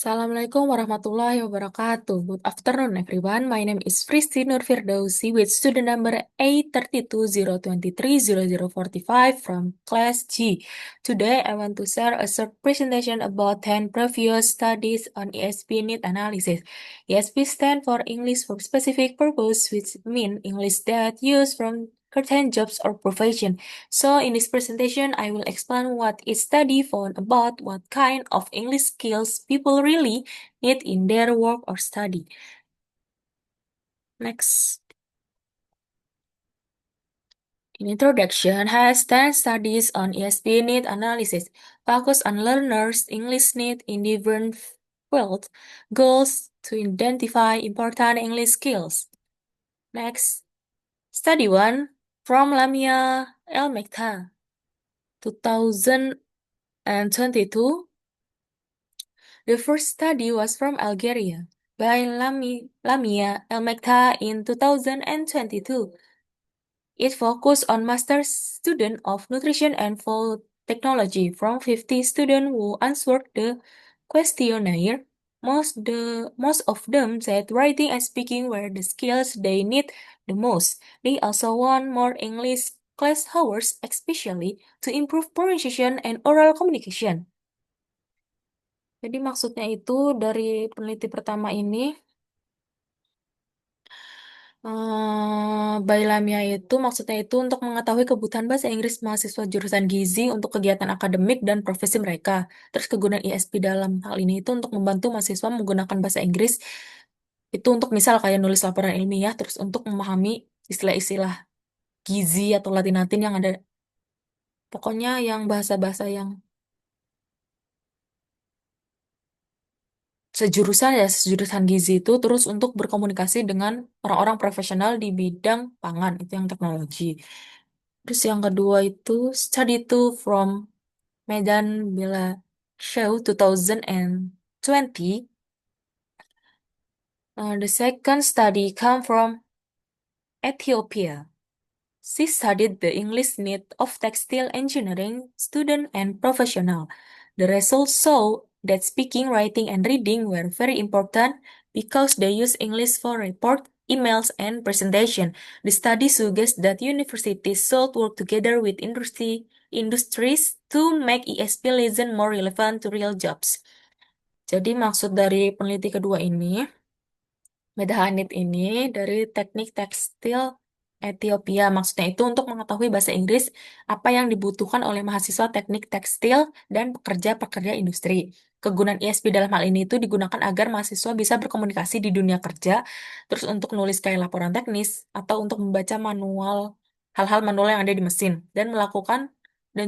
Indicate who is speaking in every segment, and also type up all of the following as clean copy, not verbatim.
Speaker 1: Assalamualaikum warahmatullahi wabarakatuh. Good afternoon, everyone. My name is Fristi Nur Firdausi with student number A3202300045 from class G. Today, I want to share a short presentation about 10 previous studies on ESP need analysis. ESP stand for English for specific purpose, which mean English that used from certain jobs or profession. So in this presentation, I will explain what each study found about what kind of English skills people really need in their work or study. Next. In introduction, has 10 studies on ESP need analysis, focus on learners' English need in different fields, goals to identify important English skills. Next. Study 1 from Lamia El Mekta, 2022. The first study was from Algeria by Lamia El Mekta in 2022. It focused on master's student of nutrition and food technology from 50 students who answered the questionnaire. Most of them said writing and speaking were the skills they need the most. They also want more English class hours, especially to improve pronunciation and oral communication. Jadi maksudnya itu dari peneliti pertama ini, Bailamia itu maksudnya itu untuk mengetahui kebutuhan bahasa Inggris mahasiswa jurusan gizi untuk kegiatan akademik dan profesi mereka. Terus kegunaan ISP dalam hal ini itu untuk membantu mahasiswa menggunakan bahasa Inggris itu untuk misal kayak nulis laporan ilmiah, terus untuk memahami istilah-istilah gizi atau Latin-Latin yang ada. Pokoknya yang bahasa-bahasa yang sejurusan gizi itu terus untuk berkomunikasi dengan orang-orang profesional di bidang pangan, itu yang teknologi. Terus yang kedua itu study two from Medan Bela Show 2020. The second study come from Ethiopia. She studied the English need of textile engineering student and professional. The results show that speaking, writing, and reading were very important because they use English for report, emails, and presentation. The study suggests that universities should work together with industries to make ESP lesson more relevant to real jobs. Jadi maksud dari peneliti kedua ini, Medahanit ini dari teknik tekstil Ethiopia. Maksudnya itu untuk mengetahui bahasa Inggris apa yang dibutuhkan oleh mahasiswa teknik tekstil dan pekerja-pekerja industri. Kegunaan ISP dalam hal ini itu digunakan agar mahasiswa bisa berkomunikasi di dunia kerja, terus untuk nulis kayak laporan teknis, atau untuk membaca hal-hal manual yang ada di mesin, dan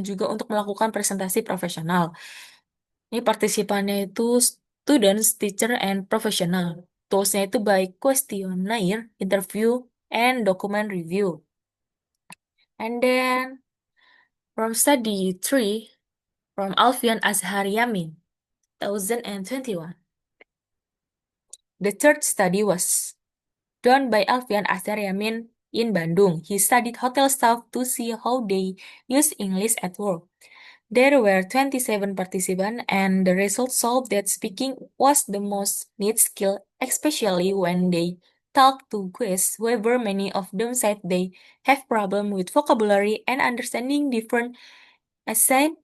Speaker 1: juga untuk melakukan presentasi profesional. Ini partisipannya itu students, teacher, and professional. Toolsnya itu by questionnaire, interview, and document review. And then from study 3 from Alfian Azhar Yamin, 2021. The third study was done by Alfian Azhar Yamin in Bandung. He studied hotel staff to see how they use English at work. There were 27 participants, and the results showed that speaking was the most needed skill, especially when they talk to guests. However, many of them said they have problem with vocabulary and understanding different accent.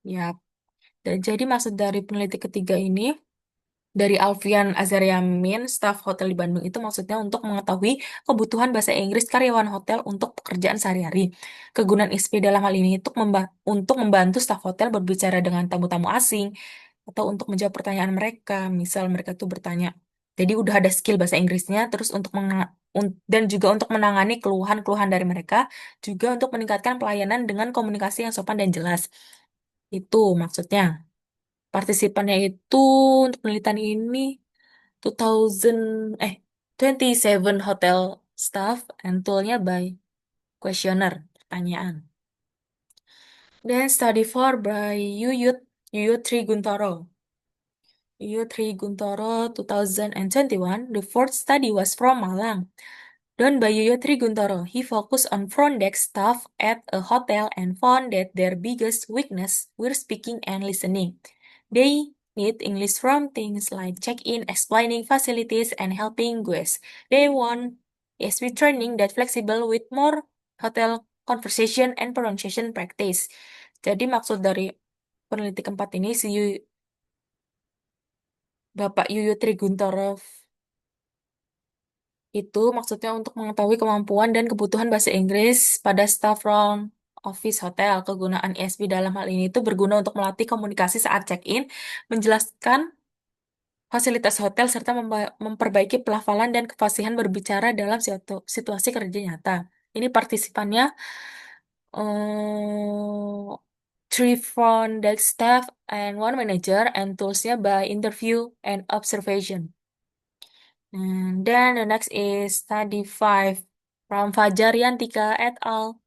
Speaker 1: Ya, jadi maksud dari peneliti ketiga ini, dari Alfian Azaryamin, staf hotel di Bandung itu maksudnya untuk mengetahui kebutuhan bahasa Inggris karyawan hotel untuk pekerjaan sehari-hari. Kegunaan ISP dalam hal ini untuk membantu staf hotel berbicara dengan tamu-tamu asing atau untuk menjawab pertanyaan mereka. Misal mereka tuh bertanya. Jadi udah ada skill bahasa Inggrisnya, terus dan juga untuk menangani keluhan-keluhan dari mereka, juga untuk meningkatkan pelayanan dengan komunikasi yang sopan dan jelas. Itu maksudnya. Partisipannya itu untuk penelitian ini 2000 eh 27 hotel staff and toolnya by questionnaire, pertanyaan. Then study 4 by Yuyut Tri Guntoro. Yuyut Tri Guntoro 2021. The fourth study was from Malang. Done by Yuyut Tri Guntoro. He focused on front desk staff at a hotel and found that their biggest weakness were speaking and listening. They need English from things like check-in, explaining facilities, and helping guests. They want ESP training that flexible with more hotel conversation and pronunciation practice. Jadi maksud dari peneliti keempat ini si Bapak Yuyu Triguntoro itu maksudnya untuk mengetahui kemampuan dan kebutuhan bahasa Inggris pada staff front office hotel. Kegunaan ESP dalam hal ini itu berguna untuk melatih komunikasi saat check-in, menjelaskan fasilitas hotel, serta memperbaiki pelafalan dan kefasihan berbicara dalam situasi kerja nyata. Ini partisipannya eh, three front desk staff and one manager, and toolsnya by interview and observation. And then the next is study 5 from Fajar Yantika et al.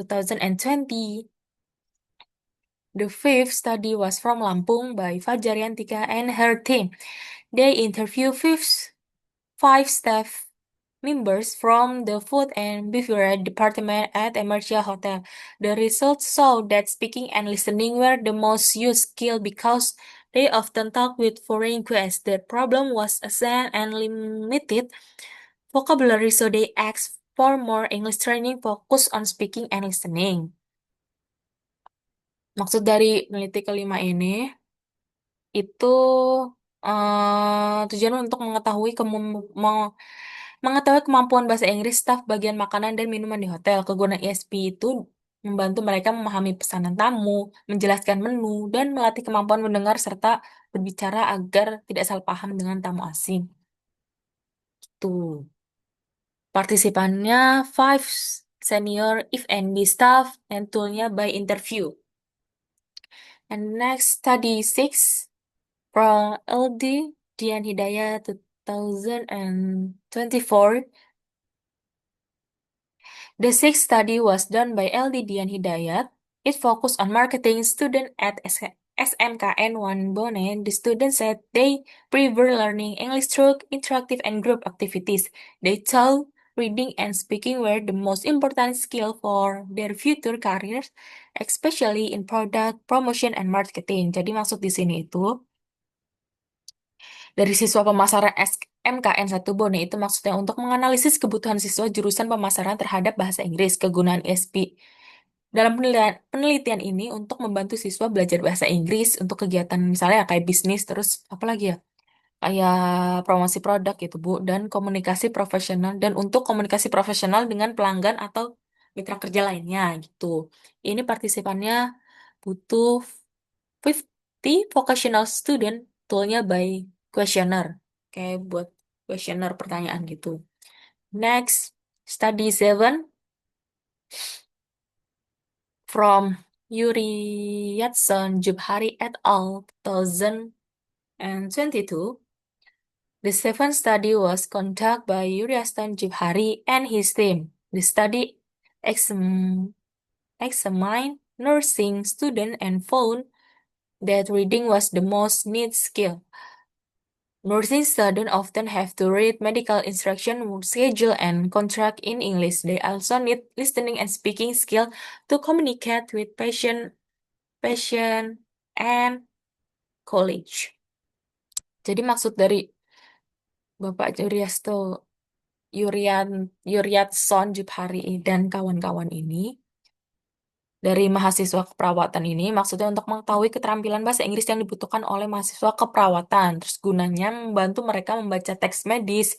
Speaker 1: 2020. The fifth study was from Lampung by Fajar Yantika and her team. They interviewed five staff members from the food and beverage department at Emercia Hotel. The results showed that speaking and listening were the most used skill because they often talk with foreign guests. The problem was accent and limited vocabulary, so they asked for more English training focused on speaking and listening. Maksud dari peneliti kelima ini itu tujuan untuk mengetahui kemampuan bahasa Inggris staf bagian makanan dan minuman di hotel. Kegunaan ESP itu membantu mereka memahami pesanan tamu, menjelaskan menu, dan melatih kemampuan mendengar serta berbicara agar tidak salah paham dengan tamu asing. Tuh. Partisipannya five senior F&B staff and toolnya by interview. And next, study 6 from LD Dian Hidayat 2024. The sixth study was done by LD Dian Hidayat. It focused on marketing student at SMKN 1 Bone. The students said they prefer learning English through interactive and group activities. They thought reading and speaking were the most important skill for their future careers, especially in product promotion and marketing. Jadi maksud di sini itu dari siswa pemasaran SMKN 1 Bone itu maksudnya untuk menganalisis kebutuhan siswa jurusan pemasaran terhadap bahasa Inggris. Kegunaan ESP dalam penelitian ini untuk membantu siswa belajar bahasa Inggris untuk kegiatan misalnya kayak bisnis, terus apa lagi ya? Kayak promosi produk gitu, Bu, dan komunikasi profesional, dan untuk komunikasi profesional dengan pelanggan atau mitra kerja lainnya gitu. Ini partisipannya butuh 50 vocational student, toolnya by questionnaire. Kayak buat questionnaire pertanyaan gitu. Next, study 7 from Yuri Yatson Jubhari et al. 2022. The seventh study was conducted by Yuri Yatson Jubhari and his team. The study examined nursing students and found that reading was the most needed skill. Nursing students often have to read medical instruction, schedule, and contract in English. They also need listening and speaking skill to communicate with patient, and college. Jadi maksud dari Bapak Yuriatson Jubhari dan kawan-kawan ini dari mahasiswa keperawatan ini maksudnya untuk mengetahui keterampilan bahasa Inggris yang dibutuhkan oleh mahasiswa keperawatan. Terus gunanya membantu mereka membaca teks medis,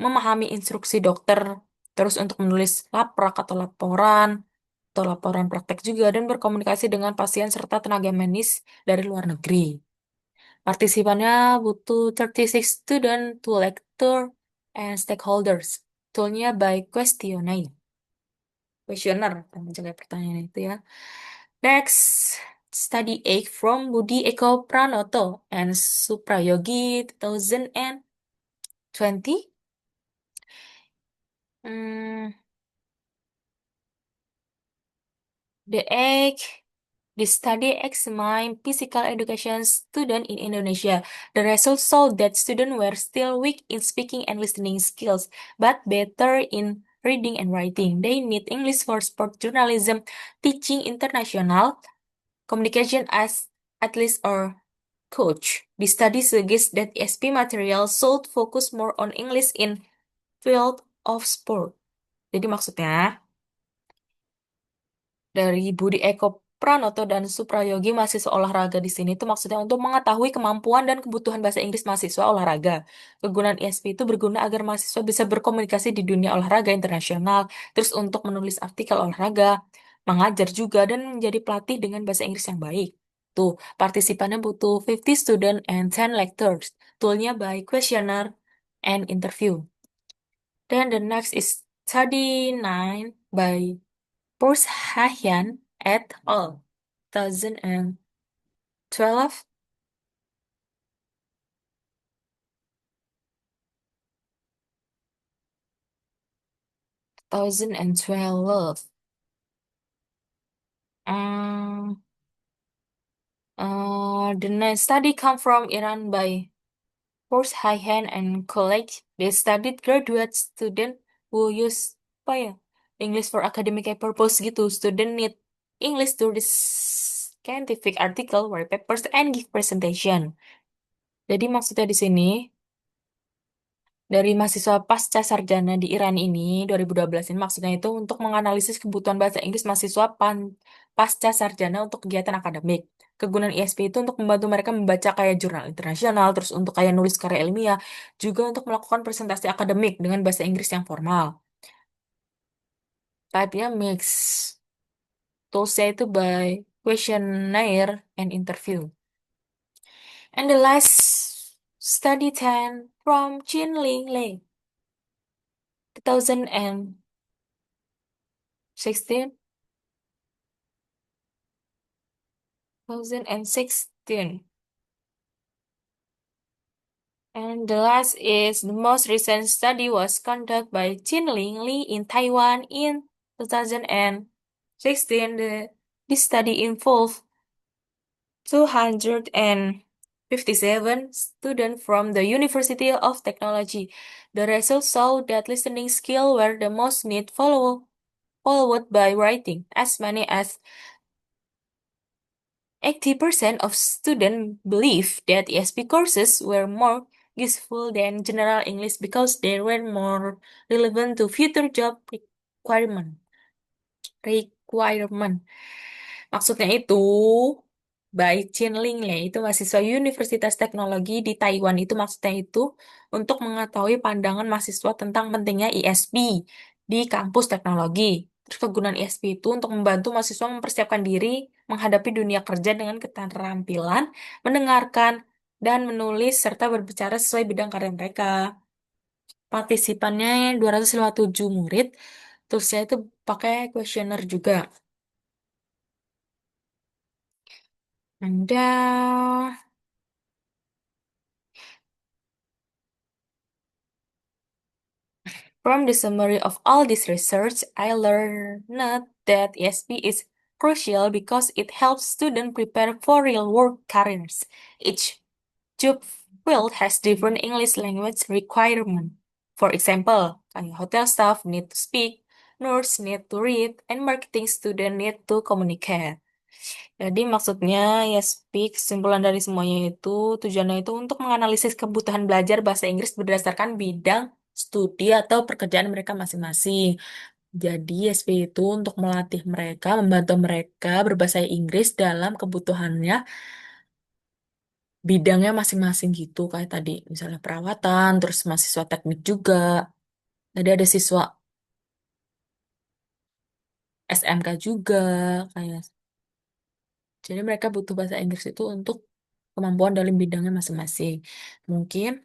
Speaker 1: memahami instruksi dokter, terus untuk menulis laprak atau laporan praktek juga, dan berkomunikasi dengan pasien serta tenaga medis dari luar negeri. Partisipannya butuh 36 student to lecture and stakeholders. Toolnya by questionnaire. Questionnaire, menjawab pertanyaan itu ya. Next, study 8 from Budi Eko Pranoto and Suprayogi 2020. Hmm, the egg The study examined physical education students in Indonesia. The results showed that students were still weak in speaking and listening skills, but better in reading and writing. They need English for sport journalism, teaching international communication as athlete or coach. The study suggests that ESP material should focus more on English in field of sport. Jadi maksudnya, dari Budi Eko Pranoto dan Suprayogi mahasiswa olahraga di sini itu maksudnya untuk mengetahui kemampuan dan kebutuhan bahasa Inggris mahasiswa olahraga. Kegunaan ESP itu berguna agar mahasiswa bisa berkomunikasi di dunia olahraga internasional, terus untuk menulis artikel olahraga, mengajar juga, dan menjadi pelatih dengan bahasa Inggris yang baik. Tuh, partisipannya butuh 50 student and 10 lectures. Toolnya by questionnaire and interview. Then the next is study 9 by Borshahian et al. 2012. 2012. Um, the next study come from Iran by Borshahian and colleagues. They studied graduate student who use apa ya, English for academic purpose gitu. Student need English to read scientific article, write papers, and give presentation. Jadi maksudnya di sini dari mahasiswa pasca sarjana di Iran ini 2012 ini maksudnya itu untuk menganalisis kebutuhan bahasa Inggris mahasiswa pasca sarjana untuk kegiatan akademik. Kegunaan ISP itu untuk membantu mereka membaca kayak jurnal internasional, terus untuk kayak nulis karya ilmiah, juga untuk melakukan presentasi akademik dengan bahasa Inggris yang formal. Type-nya mix. Toolsnya itu by questionnaire and interview. And the last study 10 from Chin Ling Lei, 2016. 2016. And the last is the most recent study was conducted by Ling Li in Taiwan in 2016. This study involved 257 students from the University of Technology. The results show that listening skills were the most need followed by writing, as many as 80% of students believe that ESP courses were more useful than general English because they were more relevant to future job requirement. Requirement. Maksudnya itu, by Chin-Ling ya, itu mahasiswa Universitas Teknologi di Taiwan itu maksudnya itu untuk mengetahui pandangan mahasiswa tentang pentingnya ISP di kampus teknologi. Terus kegunaan ISP itu untuk membantu mahasiswa mempersiapkan diri menghadapi dunia kerja dengan keterampilan, mendengarkan, dan menulis serta berbicara sesuai bidang karya mereka. Partisipannya 257 murid, terus saya itu pakai kuesioner juga. And from the summary of all this research, I learned that ESP is crucial because it helps students prepare for real world careers. Each job field has different English language requirement. For example, hotel staff need to speak, nurse need to read, and marketing student need to communicate. Jadi maksudnya ya speak, kesimpulan dari semuanya itu tujuannya itu untuk menganalisis kebutuhan belajar bahasa Inggris berdasarkan bidang studi atau pekerjaan mereka masing-masing. Jadi SP itu untuk melatih mereka, membantu mereka berbahasa Inggris dalam kebutuhannya bidangnya masing-masing gitu kayak tadi misalnya perawatan, terus mahasiswa teknik juga. Tadi ada siswa SMK juga kayak. Jadi mereka butuh bahasa Inggris itu untuk kemampuan dalam bidangnya masing-masing. Mungkin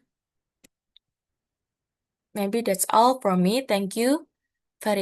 Speaker 1: maybe that's all from me. Thank you.